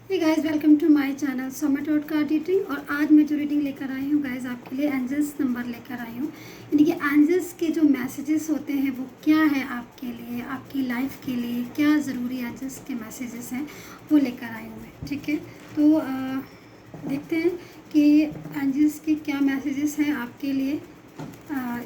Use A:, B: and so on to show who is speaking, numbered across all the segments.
A: Hey guys, welcome to my channel सोमेटोड card reading. और आज मैं जो रीडिंग लेकर आई हूँ गाइस, आपके लिए एंजल्स नंबर लेकर आई हूँ। यानी कि एंजल्स के जो मैसेजेस होते हैं वो क्या है आपके लिए, आपकी लाइफ के लिए क्या ज़रूरी एंजल्स के मैसेजेस हैं वो लेकर आई हूँ मैं। ठीक है, तो देखते हैं कि एंजल्स के क्या मैसेजेस हैं आपके लिए।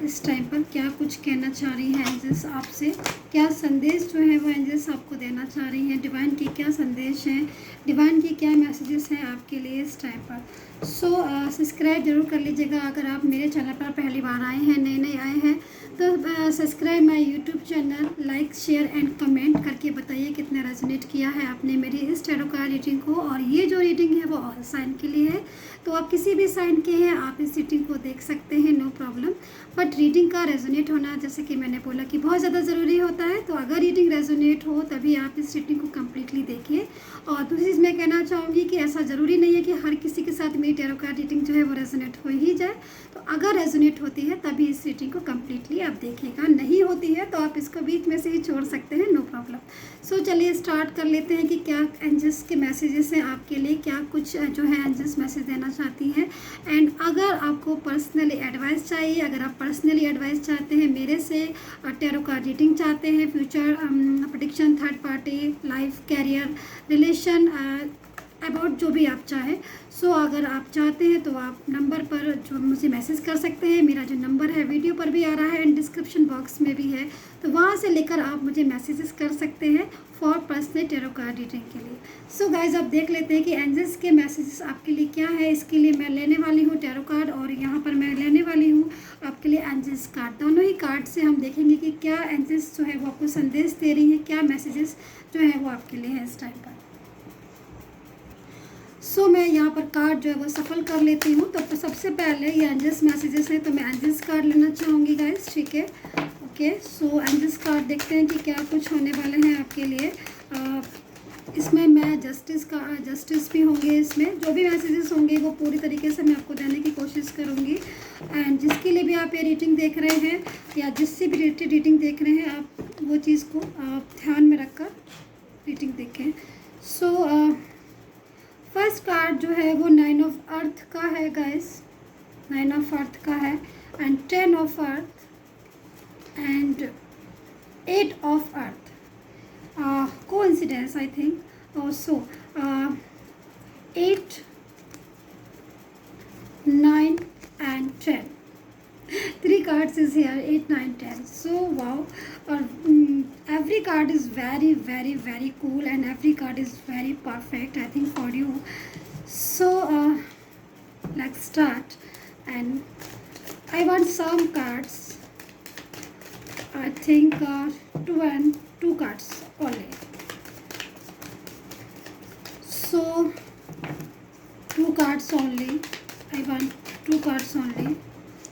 A: इस टाइम पर क्या कुछ कहना चाह रही हैं एंजल्स आपसे, क्या संदेश जो है वो एंजल्स आपको देना चाह रही हैं, डिवाइन की क्या संदेश हैं, डिवाइन की क्या मैसेजेस हैं आपके लिए इस टाइम पर। सब्सक्राइब जरूर कर लीजिएगा अगर आप मेरे चैनल पर पहली बार आए हैं, नए आए हैं तो subscribe my YouTube channel, like share and comment करके बताइए कितना रेजोनेट किया है आपने मेरी इस टैरो कार्ड रीडिंग को। और ये जो रीडिंग है वो ऑल साइन के लिए है, तो आप किसी भी साइन के हैं आप इस रीडिंग को देख सकते हैं, नो प्रॉब्लम। बट रीडिंग का रेजोनेट होना, जैसे कि मैंने बोला कि बहुत ज़्यादा ज़रूरी होता है, तो अगर रीडिंग रेजोनेट हो तभी आप इस रीडिंग को कम्प्लीटली देखिए। और दूसरी चीज़ मैं कहना चाहूँगी कि ऐसा ज़रूरी नहीं है कि हर किसी के साथ मेरी टैरो कार्ड रीडिंग जो है वो रेजोनेट हो ही जाए। तो अगर रेजोनेट होती है तभी इस रीडिंग को कम्प्लीटली आप देखिएगा, नहीं होती है तो आप इसको बीच में से ही छोड़ सकते हैं, नो प्रॉब्लम। सो चलिए स्टार्ट कर लेते हैं कि क्या एंजल्स के मैसेजेस हैं आपके लिए, क्या कुछ जो है एंजल्स मैसेज देना चाहती हैं। एंड अगर आपको पर्सनली एडवाइस चाहिए, अगर आप पर्सनली एडवाइस चाहते हैं मेरे से, टैरो कार्ड रीडिंग चाहते हैं, future prediction, third party, life, career, relation, about जो भी आप चाहें, अगर आप चाहते हैं तो आप नंबर पर जो मुझे मैसेज कर सकते हैं। मेरा जो नंबर है वीडियो पर भी आ रहा है एंड डिस्क्रिप्शन बॉक्स में भी है, तो वहाँ से लेकर आप मुझे मैसेजेस कर सकते हैं for personal tarot card reading के लिए। सो गाइज, अब देख लेते हैं कि एंजल्स के मैसेजेस आपके लिए क्या है। इसके लिए मैं लेने वाली हूँ टैरो कार्ड और यहाँ पर मैं लेने वाली हूँ आपके लिए एंजल्स कार्ड। दोनों ही कार्ड से हम देखेंगे कि क्या एंजल्स जो है वो आपको संदेश दे रही हैं, क्या मैसेजेस जो है वो आपके लिए है इस टाइम पर। मैं यहाँ पर कार्ड जो है वो सफल कर लेती हूँ। तो सबसे पहले ये एंजल्स मैसेजेस हैं, तो मैं एंजल्स कार्ड लेना चाहूँगी गाइस। ठीक है, ओके। एंजल्स कार्ड देखते हैं कि क्या कुछ होने वाले हैं आपके लिए। इसमें मैं जस्टिस भी होंगे, इसमें जो भी मैसेजेस होंगे वो पूरी तरीके से मैं आपको देने की कोशिश करूँगी। एंड जिसके लिए भी आप ये रीडिंग देख रहे हैं या जिससे भी रिलेटेड रीडिंग देख रहे हैं, आप वो चीज़ को आप ध्यान में रखकर रीडिंग देखें। फर्स्ट कार्ड जो है वो 9 ऑफ अर्थ का है गाइस, 9 ऑफ अर्थ का है and 10 of earth and 8 of earth. Coincidence I think also. 8, 9 and 10. 3 cards is here, 8, 9, 10. So wow, every card is very very very cool and every card is very perfect I think for you. Let's start, and I want some cards. I think 2 cards only. So 2 cards only. I want 2 cards only.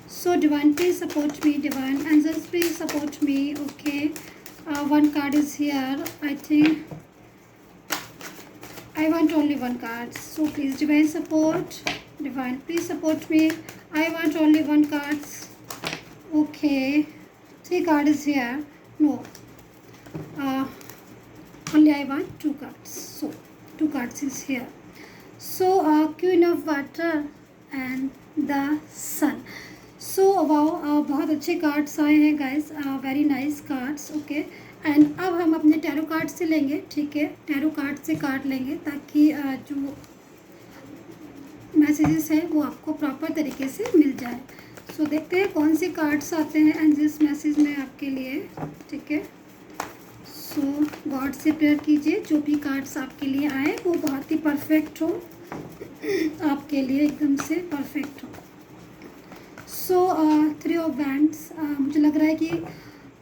A: So divine, please support me. Divine angels, please support me. Okay, 1 card is here. I think I want only 1 card. So please divine support. Divine, please support me. I want only 1 cards. Okay, 3 card is here. No, only I want 2 cards. So 2 cards is here. Queen of water and the sun. Wow, बहुत अच्छे cards आए हैं guys, very nice cards. Okay, and अब हम अपने tarot card से लेंगे। ठीक है, टैरो कार्ड से कार्ड लेंगे ताकि जो मैसेजेस हैं वो आपको प्रॉपर तरीके से मिल जाए। देखते हैं कौन से कार्ड्स आते हैं एंजल्स मैसेज में आपके लिए। ठीक है, गॉड से प्रेयर कीजिए जो भी कार्ड्स आपके लिए आए वो बहुत ही परफेक्ट हो, आपके लिए एकदम से परफेक्ट हो। 3 ऑफ बैंड्स, मुझे लग रहा है कि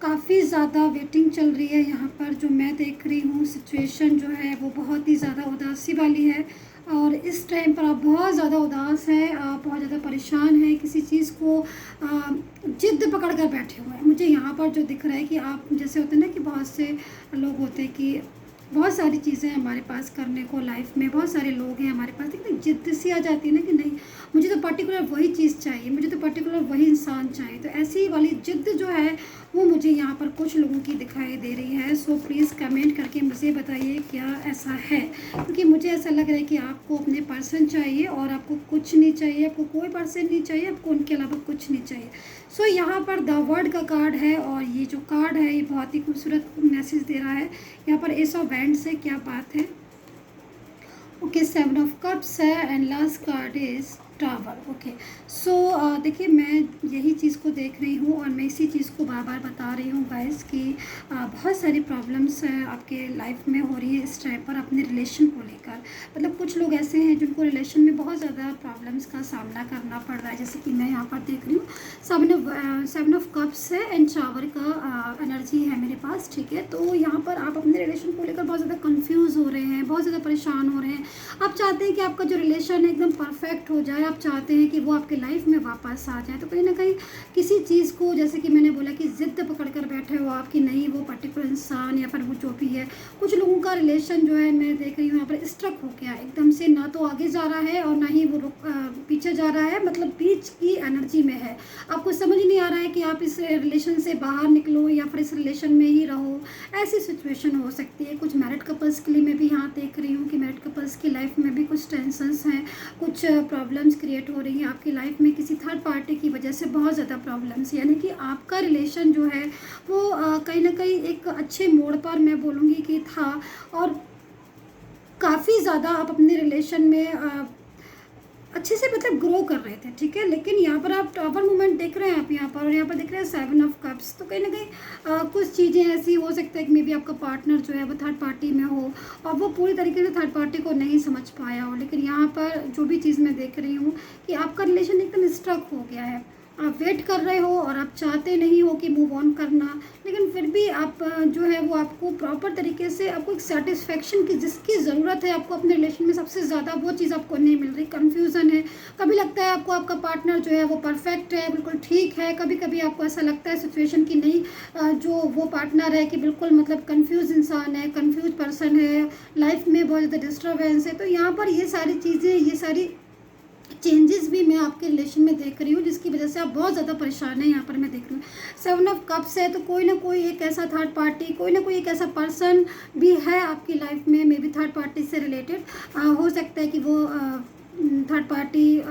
A: काफ़ी ज़्यादा वेटिंग चल रही है यहाँ पर। जो मैं देख रही हूँ सिचुएशन जो है वो बहुत ही ज़्यादा उदासी वाली है, और इस टाइम पर आप बहुत ज़्यादा उदास हैं, आप बहुत ज़्यादा परेशान हैं, किसी चीज़ को जिद पकड़ कर बैठे हुए हैं। मुझे यहाँ पर जो दिख रहा है कि आप जैसे होते हैं ना कि बहुत से लोग होते हैं कि बहुत सारी चीज़ें हमारे पास करने को लाइफ में, बहुत सारे लोग हैं हमारे पास, लेकिन जिद सी आ जाती है ना कि नहीं मुझे तो पर्टिकुलर वही चीज़ चाहिए, मुझे तो पर्टिकुलर वही इंसान चाहिए। तो ऐसी वाली जिद जो है वो मुझे यहाँ पर कुछ लोगों की दिखाई दे रही है। सो प्लीज़ कमेंट करके मुझे बताइए क्या ऐसा है, क्योंकि मुझे ऐसा लग रहा है कि आपको अपने पर्सन चाहिए और आपको कुछ नहीं चाहिए, आपको कोई पर्सन नहीं चाहिए, आपको उनके अलावा कुछ नहीं चाहिए। सो यहाँ पर द वर्ड का कार्ड है और ये जो कार्ड है ये बहुत ही खूबसूरत मैसेज दे रहा है। यहाँ पर एस ऑफ वैंड्स है, क्या बात है। ओके, 7 ऑफ कप्स है and last card is tower. Okay, so देखिए मैं यही चीज़ को देख रही हूँ और मैं इसी चीज़ को बार बार बता रही हूँ गाइस कि बहुत सारी प्रॉब्लम्स आपके लाइफ में हो रही है इस टाइम पर अपने रिलेशन को लेकर। मतलब कुछ लोग ऐसे हैं जिनको रिलेशन में बहुत ज़्यादा प्रॉब्लम्स का सामना करना पड़ रहा है, जैसे कि मैं यहाँ पर देख रही हूँ 7 ऑफ कप्स है एंड टावर का एनर्जी है मेरे पास, ठीक है। तो यहाँ पर आप अपने रिलेशन को लेकर बहुत ज़्यादा कन्फ्यूज़ हो रहे हैं, बहुत ज़्यादा परेशान हो रहे हैं। आप चाहते हैं कि आपका जो रिलेशन है एकदम परफेक्ट हो जाए, आप चाहते हैं कि वो आपके लाइफ में वापस आ जाए। तो कहीं ना कहीं किसी चीज़ को, जैसे कि मैंने बोला कि ज़िद्द पकड़ कर बैठे हो आप कि नहीं वो पर्टिकुलर इंसान या फिर वो जो भी है। कुछ लोगों का रिलेशन जो है मैं देख रही हूँ यहाँ पर स्ट्रक हो गया एकदम से, ना तो आगे जा रहा है और ना ही वो पीछे जा रहा है, मतलब बीच की एनर्जी में है। आपको समझ नहीं आ रहा है कि आप इस रिलेशन से बाहर निकलो या फिर इस रिलेशन में ही रहो, ऐसी सिचुएशन हो सकती है। कुछ मैरिड कपल्स के लिए मैं भी यहाँ देख रही हूँ कि मैरिड कपल्स की लाइफ में भी कुछ टेंशन्स हैं, कुछ प्रॉब्लम्स क्रिएट हो रही हैं आपकी लाइफ में किसी थर्ड पार्टी की वजह से, बहुत ज़्यादा प्रॉब्लम्स। यानी कि आपका रिलेशन जो है वो कहीं ना कहीं एक अच्छे मोड़ पर मैं बोलूँगी कि था और काफ़ी ज़्यादा आप अपने रिलेशन में अच्छे से मतलब ग्रो कर रहे थे, ठीक है। लेकिन यहाँ पर आप टॉवर मूवमेंट देख रहे हैं आप यहाँ पर, और यहाँ पर देख रहे हैं 7 ऑफ कप्स। तो कहीं ना कहीं कुछ चीज़ें ऐसी हो सकता है कि मे बी आपका पार्टनर जो है वो थर्ड पार्टी में हो और वो पूरी तरीके से थर्ड पार्टी को नहीं समझ पाया हो। लेकिन यहाँ पर जो भी चीज़ मैं देख रही हूँ कि आपका रिलेशन एकदम स्ट्रक हो गया है। आप वेट कर रहे हो और आप चाहते नहीं हो कि मूव ऑन करना, लेकिन फिर भी आप जो है वो आपको प्रॉपर तरीके से आपको एक सेटिस्फेक्शन की जिसकी ज़रूरत है आपको अपने रिलेशन में सबसे ज़्यादा, वो चीज़ आपको नहीं मिल रही। कन्फ्यूज़न है, कभी लगता है आपको आपका पार्टनर जो है वो परफेक्ट है, बिल्कुल ठीक है, कभी कभी आपको ऐसा लगता है सिचुएशन की नहीं जो वो पार्टनर है कि बिल्कुल मतलब कन्फ्यूज़ इंसान है, कन्फ्यूज पर्सन है, लाइफ में बहुत ज़्यादा डिस्टर्बेंस है। तो यहाँ पर ये सारी चीज़ें, ये सारी चेंजेस भी मैं आपके रिलेशन में देख रही हूँ जिसकी वजह से आप बहुत ज़्यादा परेशान हैं। यहाँ पर मैं देख रही हूँ 7 ऑफ कप्स है, तो कोई ना कोई एक ऐसा थर्ड पार्टी, कोई ना कोई एक ऐसा पर्सन भी है आपकी लाइफ में, मे बी थर्ड पार्टी से रिलेटेड हो सकता है कि वो थर्ड पार्टी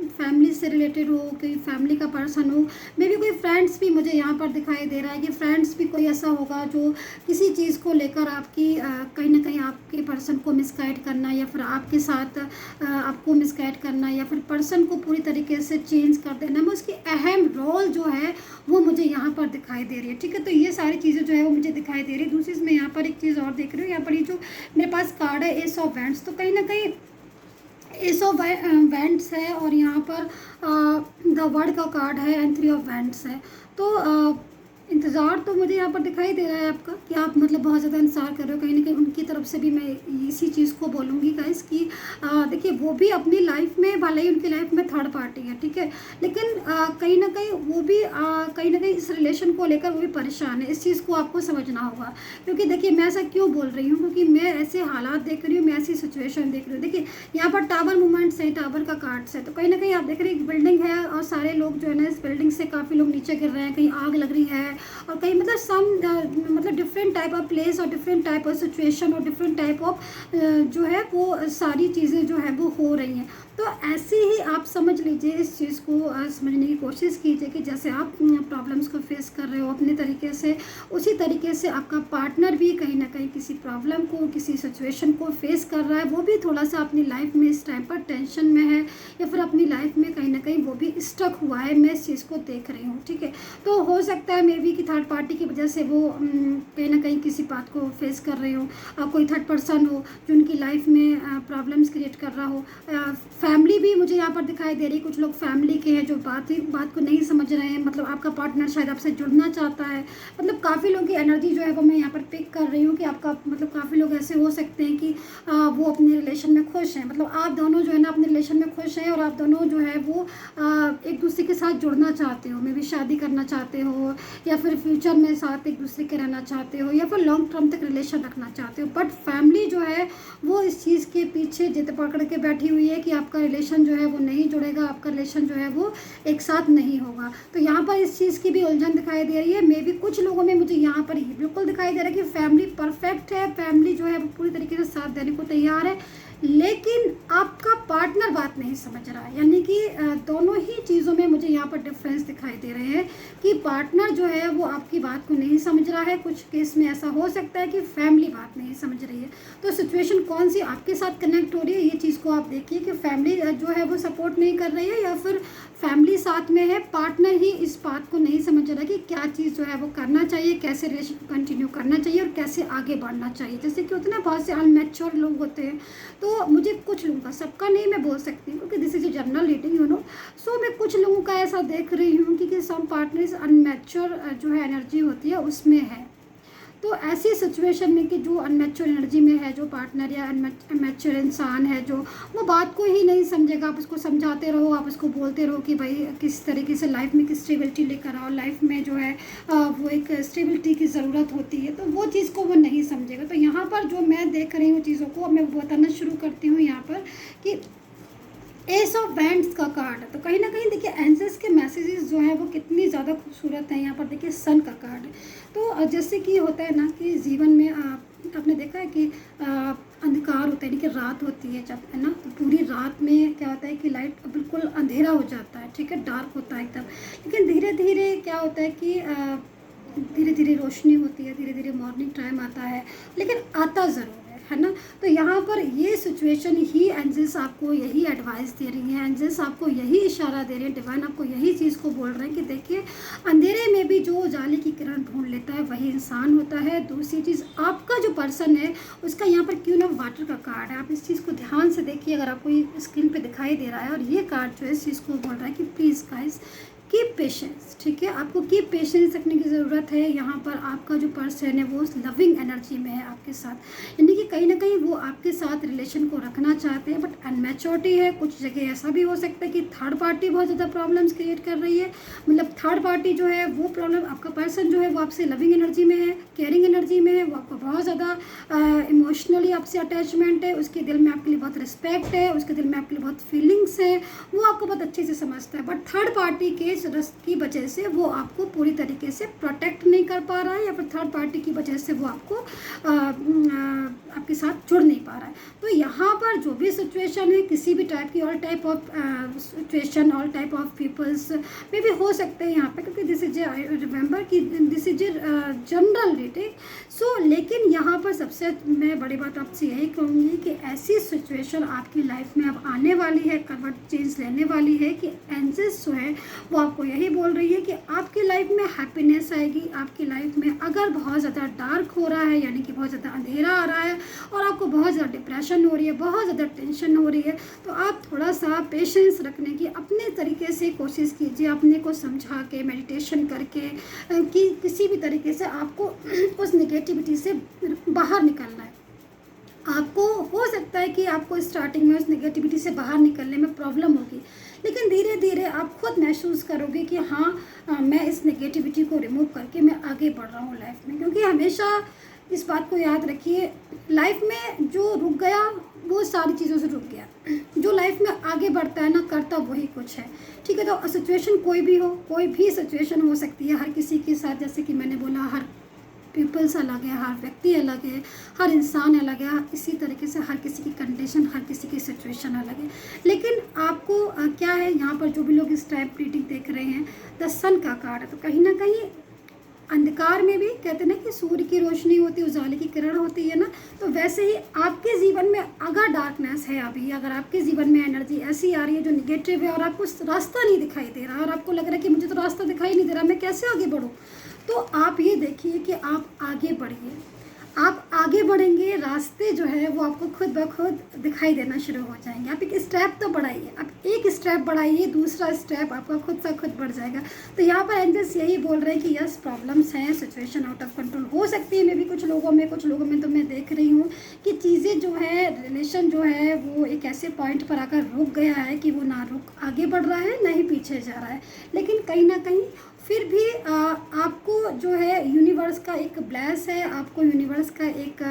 A: फैमिली से रिलेटेड हो, कोई फैमिली का पर्सन हो, मे बी कोई फ्रेंड्स भी मुझे यहाँ पर दिखाई दे रहा है कि फ्रेंड्स भी कोई ऐसा होगा जो किसी चीज़ को लेकर आपकी कहीं ना कहीं आपके पर्सन को मिसगाइड करना या फिर आपके साथ आपको मिसगाइड करना या फिर पर्सन को पूरी तरीके से चेंज कर देना में उसकी अहम रोल जो है वो मुझे यहाँ पर दिखाई दे रही है, ठीक है। तो ये सारी चीज़ें जो है वो मुझे दिखाई दे रही है। दूसरी मैं यहाँ पर एक चीज़ और देख रही हूँ, यहाँ पर ये जो मेरे पास कार्ड है एस ऑफ वैंड्स, तो कहीं ना कहीं एस ऑफ वैंड्स है और यहाँ पर द वर्ड का कार्ड है एंड 3 ऑफ वैंड्स है। तो इंतज़ार तो मुझे यहाँ पर दिखाई दे रहा है आपका कि आप मतलब बहुत ज़्यादा इंतज़ार कर रहे हो। कहीं ना कहीं उनकी तरफ से भी मैं इसी चीज़ को बोलूँगी गाइस कि देखिए वो भी अपनी लाइफ में, भले ही उनकी लाइफ में थर्ड पार्टी है, ठीक है, लेकिन कहीं ना कहीं वो भी कहीं ना कहीं इस रिलेशन को लेकर वो भी परेशान है। इस चीज़ को आपको समझना होगा, क्योंकि देखिए मैं ऐसा क्यों बोल रही हूँ, क्योंकि मैं ऐसे हालात देख रही हूँ, मैं ऐसी सिचुएशन देख रही हूँ। देखिए यहाँ पर टावर मूवमेंट्स है, टावर का कार्ड्स है, तो कहीं ना कहीं आप देख रहे हैं एक बिल्डिंग है और सारे लोग जो है ना इस बिल्डिंग से काफ़ी लोग नीचे गिर रहे हैं, कहीं आग लग रही है और कहीं मतलब मतलब डिफरेंट टाइप ऑफ प्लेस और डिफरेंट टाइप ऑफ सिचुएशन और डिफरेंट टाइप ऑफ जो है वो सारी चीज़ें जो है वो हो रही हैं। तो ऐसे ही आप समझ लीजिए, इस चीज़ को समझने की कोशिश कीजिए कि जैसे आप प्रॉब्लम्स को फेस कर रहे हो अपने तरीके से, उसी तरीके से आपका पार्टनर भी कहीं ना कहीं किसी प्रॉब्लम को, किसी सिचुएशन को फेस कर रहा है। वो भी थोड़ा सा अपनी लाइफ में इस टाइम पर टेंशन में है या फिर अपनी लाइफ में कहीं ना कहीं वो भी स्टक हुआ है। मैं इस चीज़ को देख रही हूँ, ठीक है। तो हो सकता है मे बी कि थर्ड पार्टी की वजह से वो कहीं ना कहीं किसी बात को फेस कर रहे हो, कोई थर्ड पर्सन हो जो उनकी लाइफ में प्रॉब्लम्स क्रिएट कर रहा हो। फैमिली भी मुझे यहाँ पर दिखाई दे रही है, कुछ लोग फैमिली के हैं जो बात को नहीं समझ रहे हैं, मतलब आपका पार्टनर शायद आपसे जुड़ना चाहता है। मतलब काफ़ी लोगों की एनर्जी जो है वो मैं यहाँ पर पिक कर रही हूँ कि आपका मतलब काफ़ी लोग ऐसे हो सकते हैं कि वो अपने रिलेशन में खुश हैं, मतलब आप दोनों जो है ना अपने रिलेशन में खुश हैं और आप दोनों जो है वो एक दूसरे के साथ जुड़ना चाहते हो, मे भी शादी करना चाहते हो या फिर फ्यूचर में साथ एक दूसरे के रहना चाहते हो या फिर लॉन्ग टर्म तक रिलेशन रखना चाहते हो। बट फैमिली जो है वो इस चीज़ के पीछे जिद पकड़ के बैठी हुई है कि आपका आपका रिलेशन जो है वो नहीं जुड़ेगा, आपका रिलेशन जो है वो एक साथ नहीं होगा। तो यहाँ पर इस चीज़ की भी उलझन दिखाई दे रही है। मे भी कुछ लोगों में मुझे यहाँ पर ये बिल्कुल दिखाई दे रहा है कि फैमिली परफेक्ट है, फैमिली जो है वो पूरी तरीके से साथ देने को तैयार है, लेकिन आपका पार्टनर बात नहीं समझ रहा है। यानी कि दोनों ही चीज़ों में मुझे यहाँ पर डिफरेंस दिखाई दे रहे हैं कि पार्टनर जो है वो आपकी बात को नहीं समझ रहा है, कुछ केस में ऐसा हो सकता है कि फैमिली बात नहीं समझ रही है। तो सिचुएशन कौन सी आपके साथ कनेक्ट हो रही है, ये चीज़ को आप देखिए कि फैमिली जो है वो सपोर्ट नहीं कर रही है या फिर फैमिली साथ में है, पार्टनर ही इस बात को नहीं समझ रहा कि क्या चीज़ जो है वो करना चाहिए, कैसे रिलेशन कंटिन्यू करना चाहिए और कैसे आगे बढ़ना चाहिए। जैसे कि होते हैं ना बहुत से अनमेच्योर लोग होते हैं, तो मुझे कुछ लोगों का, सबका नहीं मैं बोल सकती हूँ क्योंकि this is a general reading you know. So मैं कुछ लोगों का ऐसा देख रही हूँ कि सम पार्टनर्स अनमेच्योर जो है एनर्जी होती है उसमें है। तो ऐसी सिचुएशन में कि जो अनमेच्योर एनर्जी में है जो पार्टनर या अनमेच्योर इंसान है, जो वो बात को ही नहीं समझेगा, आप उसको समझाते रहो, आप उसको बोलते रहो कि भाई किस तरीके से लाइफ में किस स्टेबिलिटी लेकर आओ, लाइफ में जो है वो एक स्टेबिलिटी की ज़रूरत होती है, तो वो चीज़ को वो नहीं समझेगा। तो यहाँ पर जो मैं देख रही हूँ चीज़ों को, मैं बताना शुरू करती हूँ यहाँ पर कि एस ऑफ बैंड्स का कार्ड है। तो कहीं ना कहीं देखिए एंजल्स के मैसेजेस जो हैं वो कितनी ज़्यादा खूबसूरत हैं। यहाँ पर देखिए सन का कार्ड है। तो जैसे कि होता है ना कि जीवन में आपने देखा है कि अंधकार होता है, यानी कि रात होती है जब, है ना, तो पूरी रात में क्या होता है कि लाइट बिल्कुल अंधेरा हो जाता है, ठीक है, डार्क होता है एकदम। लेकिन धीरे धीरे क्या होता है कि धीरे धीरे रोशनी होती है, धीरे धीरे मॉर्निंग टाइम आता है, लेकिन आता ज़रूर है ना। तो यहाँ पर ये सिचुएशन ही एंजल्स आपको यही एडवाइस दे रही हैं, एंजल्स आपको यही इशारा दे रहे हैं, डिवाइन आपको यही चीज़ को बोल रहे हैं कि देखिए अंधेरे में भी जो उजाले की किरण ढूंढ लेता है वही इंसान होता है। दूसरी चीज़, आपका जो पर्सन है उसका यहाँ पर क्वीन ऑफ वाटर का कार्ड है। आप इस चीज़ को ध्यान से देखिए, अगर आपको ये स्क्रीन पर दिखाई दे रहा है, और ये कार्ड जो है इस चीज़ को बोल रहा है कि प्लीज़ गाइस कीप पेशेंस, ठीक है, आपको कीप पेशेंस रखने की ज़रूरत है। यहाँ पर आपका जो पर्सन है वो उस लविंग एनर्जी में है आपके साथ, यानी कि कहीं ना कहीं वो आपके साथ रिलेशन को रखना चाहते हैं, बट अनमेच्योरिटी है। कुछ जगह ऐसा भी हो सकता है कि थर्ड पार्टी बहुत ज़्यादा प्रॉब्लम्स क्रिएट कर रही है, मतलब थर्ड पार्टी जो है वो प्रॉब्लम, आपका पर्सन जो है वो आपसे लविंग एनर्जी में है, केयरिंग एनर्जी में है, वो आपको बहुत ज़्यादा इमोशनली आपसे अटैचमेंट है, उसके दिल में आपके लिए बहुत रिस्पेक्ट है, उसके दिल में आपके लिए बहुत फीलिंग्स है, वो आपको बहुत अच्छे से समझता है। बट थर्ड पार्टी के की वजह से वो आपको पूरी तरीके से प्रोटेक्ट नहीं कर पा रहा है, या फिर थर्ड पार्टी की वजह से वो आपको आपके साथ जुड़ नहीं पा रहा है। तो यहाँ पर जो भी सिचुएशन है, किसी भी टाइप की, all type of situation, all type of peoples में भी हो सकते हैं यहाँ पे, क्योंकि दिस इज आई रिमेंबर कि this is general reading. So लेकिन यहाँ पर सबसे मैं बड़ी बात आपसे यही कहूँगी कि ऐसी सिचुएशन आपकी लाइफ में अब आने वाली है, करवट चेंज लेने वाली है, कि एंजल्स जो है वो आपको यही बोल रही है कि आपकी लाइफ में हैप्पीनेस आएगी। आपकी लाइफ में अगर बहुत ज़्यादा डार्क हो रहा है, यानी कि बहुत ज़्यादा अंधेरा आ रहा है और आपको बहुत ज़्यादा डिप्रेशन हो रही है, बहुत ज़्यादा टेंशन हो रही है, तो आप थोड़ा सा पेशेंस रखने की अपने तरीके से कोशिश कीजिए, अपने को समझा के, मेडिटेशन करके, कि किसी भी तरीके से आपको उस नेगेटिविटी से बाहर निकलना है। आपको हो सकता है कि आपको स्टार्टिंग में उस नेगेटिविटी से बाहर निकलने में प्रॉब्लम होगी, लेकिन धीरे धीरे आप खुद महसूस करोगे कि हाँ मैं इस नेगेटिविटी को रिमूव करके मैं आगे बढ़ रहा हूँ लाइफ में। क्योंकि हमेशा इस बात को याद रखिए, लाइफ में जो रुक गया वो सारी चीज़ों से रुक गया, जो लाइफ में आगे बढ़ता है ना, करता वही कुछ है, ठीक है। तो सिचुएशन कोई भी हो, कोई भी सिचुएशन हो सकती है हर किसी के साथ, जैसे कि मैंने बोला हर पीपल्स अलग है, हर व्यक्ति अलग है, हर इंसान अलग है, इसी तरीके से हर किसी की कंडीशन, हर किसी की सिचुएशन अलग है। लेकिन आपको क्या है, यहाँ पर जो भी लोग इस टाइप रीडिंग देख रहे हैं, द सन का कार्ड है। तो कहीं ना कहीं अंधकार में भी कहते हैं ना कि सूर्य की रोशनी होती है, उजाले की किरण होती है ना, तो वैसे ही आपके जीवन में अगर डार्कनेस है अभी, अगर आपके जीवन में एनर्जी ऐसी आ रही है जो निगेटिव है और आपको रास्ता नहीं दिखाई दे रहा और आपको लग रहा है कि मुझे तो रास्ता दिखाई नहीं दे रहा, मैं कैसे आगे बढ़ूँ, तो आप ये देखिए कि आप आगे बढ़िए। आप आगे बढ़ेंगे, रास्ते जो है वो आपको खुद ब खुद दिखाई देना शुरू हो जाएंगे। आप एक स्टेप तो बढ़ाइए, आप एक स्टेप बढ़ाइए, दूसरा स्टेप आपका खुद से खुद बढ़ जाएगा। तो यहाँ पर एंजल्स यही बोल रहे हैं कि यस प्रॉब्लम्स हैं, सिचुएशन आउट ऑफ कंट्रोल हो सकती है, मैं भी कुछ लोगों में तो मैं देख रही हूँ कि चीज़ें जो है, रिलेशन जो है वो एक ऐसे पॉइंट पर आकर रुक गया है कि वो ना रुक आगे बढ़ रहा है, ना ही पीछे जा रहा है। लेकिन कहीं ना कहीं फिर भी आपको जो है यूनिवर्स का एक ब्लेस है, आपको यूनिवर्स का एक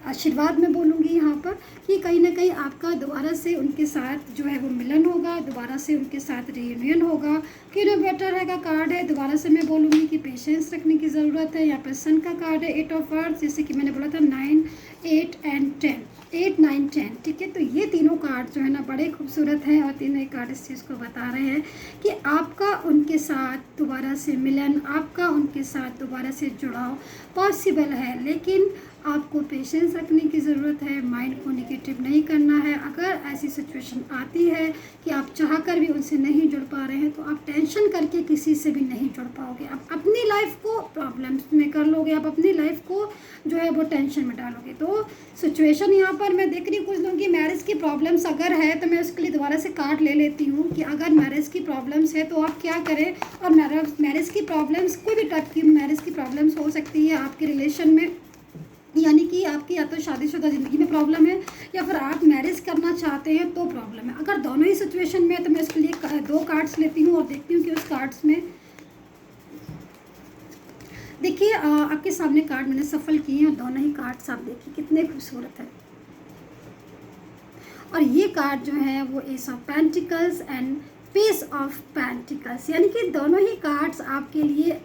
A: आशीर्वाद मैं बोलूँगी यहाँ पर, कि कि कहीं ना कहीं आपका दोबारा से उनके साथ जो है वो मिलन होगा, दोबारा से उनके साथ रियूनियन होगा। क्यों बेटर है का कार्ड है, दोबारा से मैं बोलूँगी कि पेशेंस रखने की ज़रूरत है। यहाँ पर सन का कार्ड है, 8 ऑफ अर्थ, जैसे कि मैंने बोला था 9, 8 एंड 10, 8, 9, 10, ठीक है। तो ये तीनों कार्ड जो है ना बड़े खूबसूरत हैं और तीनों ही कार्ड इस चीज़ को बता रहे हैं कि आपका उनके साथ दोबारा से मिलन, आपका उनके साथ दोबारा से जुड़ाव पॉसिबल है, लेकिन आपको पेशेंस रखने की ज़रूरत है, माइंड को नेगेटिव नहीं करना है। अगर ऐसी सिचुएशन आती है कि आप चाहकर भी उनसे नहीं जुड़ पा रहे हैं तो आप टेंशन करके किसी से भी नहीं जुड़ पाओगे। आप अपनी लाइफ को प्रॉब्लम्स में कर लोगे, आप अपनी लाइफ को जो है वो टेंशन में डालोगे। तो सिचुएशन यहाँ पर मैं देख रही हूँ कुछ लोगों की मैरिज की प्रॉब्लम्स अगर है तो मैं उसके लिए दोबारा से कार्ड ले लेती हूँ कि अगर मैरिज की प्रॉब्लम्स है तो आप क्या करें। और मैरिज की प्रॉब्लम्स कोई भी टाइप की मैरिज की प्रॉब्लम्स हो सकती है आपके रिलेशन में, यानी कि आपकी या तो शादीशुदा ज़िंदगी में प्रॉब्लम है या फिर आप मैरिज करना चाहते हैं तो प्रॉब्लम है। अगर दोनों ही सिचुएशन में है तो मैं उसके लिए 2 कार्ड्स लेती हूँ और देखती हूँ कि उस कार्ड्स में देखिए आपके सामने कार्ड मैंने सफल किए हैं और दोनों ही कार्ड्स आप देखिए कितने खूबसूरत है। और ये कार्ड जो है वो ace of pentacles and pace of pentacles, यानी कि दोनों ही कार्ड्स आपके लिए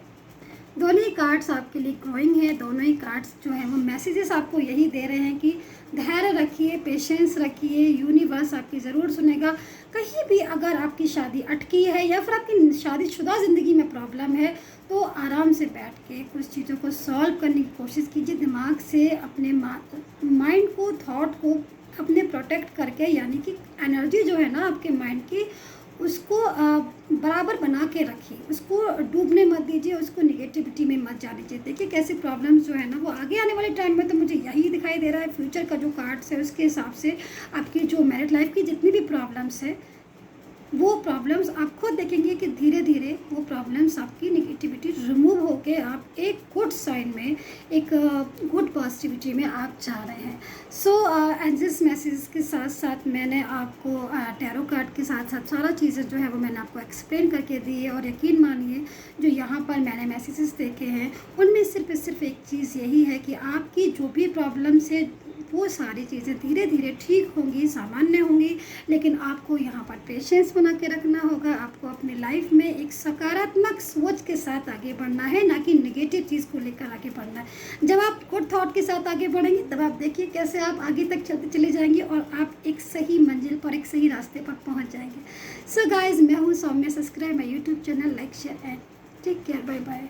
A: ग्रोइंग है। दोनों ही कार्ड्स जो है वो मैसेजेस आपको यही दे रहे हैं कि धैर्य रखिए, पेशेंस रखिए, यूनिवर्स आपकी ज़रूर सुनेगा। कहीं भी अगर आपकी शादी अटकी है या फिर आपकी शादीशुदा ज़िंदगी में प्रॉब्लम है तो आराम से बैठ के कुछ चीज़ों को सॉल्व करने की कोशिश कीजिए। दिमाग से अपने माइंड को, थॉट को अपने प्रोटेक्ट करके, यानी कि एनर्जी जो है ना आपके माइंड की उसको बराबर बना के रखिए, उसको डूबने मत दीजिए, उसको निगेटिविटी में मत जाने दीजिए। देखिए कैसे प्रॉब्लम्स जो है ना वो आगे आने वाले टाइम में तो मुझे यही दिखाई दे रहा है। फ्यूचर का जो कार्ड्स है उसके हिसाब से आपकी जो मैरिड लाइफ की जितनी भी प्रॉब्लम्स है वो प्रॉब्लम्स आप खुद देखेंगे कि धीरे धीरे वो प्रॉब्लम्स आपकी निगेटिविटी रिमूव होके आप एक गुड साइन में, एक गुड पॉजिटिविटी में आप जा रहे हैं। सो एंजल्स मैसेज के साथ साथ मैंने आपको टैरो कार्ड के साथ साथ सारा चीज़ें जो है वो मैंने आपको एक्सप्लेन करके दी है। और यकीन मानिए जो यहाँ पर मैंने मैसेजेस देखे हैं उनमें सिर्फ एक चीज़ यही है कि आपकी जो भी प्रॉब्लम्स है वो सारी चीज़ें धीरे धीरे ठीक होंगी, सामान्य होंगी, लेकिन आपको यहाँ पर पेशेंस बना के रखना होगा। आपको अपनी लाइफ में एक सकारात्मक सोच के साथ आगे बढ़ना है, ना कि नेगेटिव चीज़ को लेकर आगे बढ़ना है। जब आप गुड थॉट के साथ आगे बढ़ेंगे तब आप देखिए कैसे आप आगे तक चलते चले जाएंगे और आप एक सही मंजिल पर, एक सही रास्ते पर पहुँच जाएंगे। सो गाइज, मैं हूँ Saumya. Subscribe my YouTube channel, like share and take care, bye bye.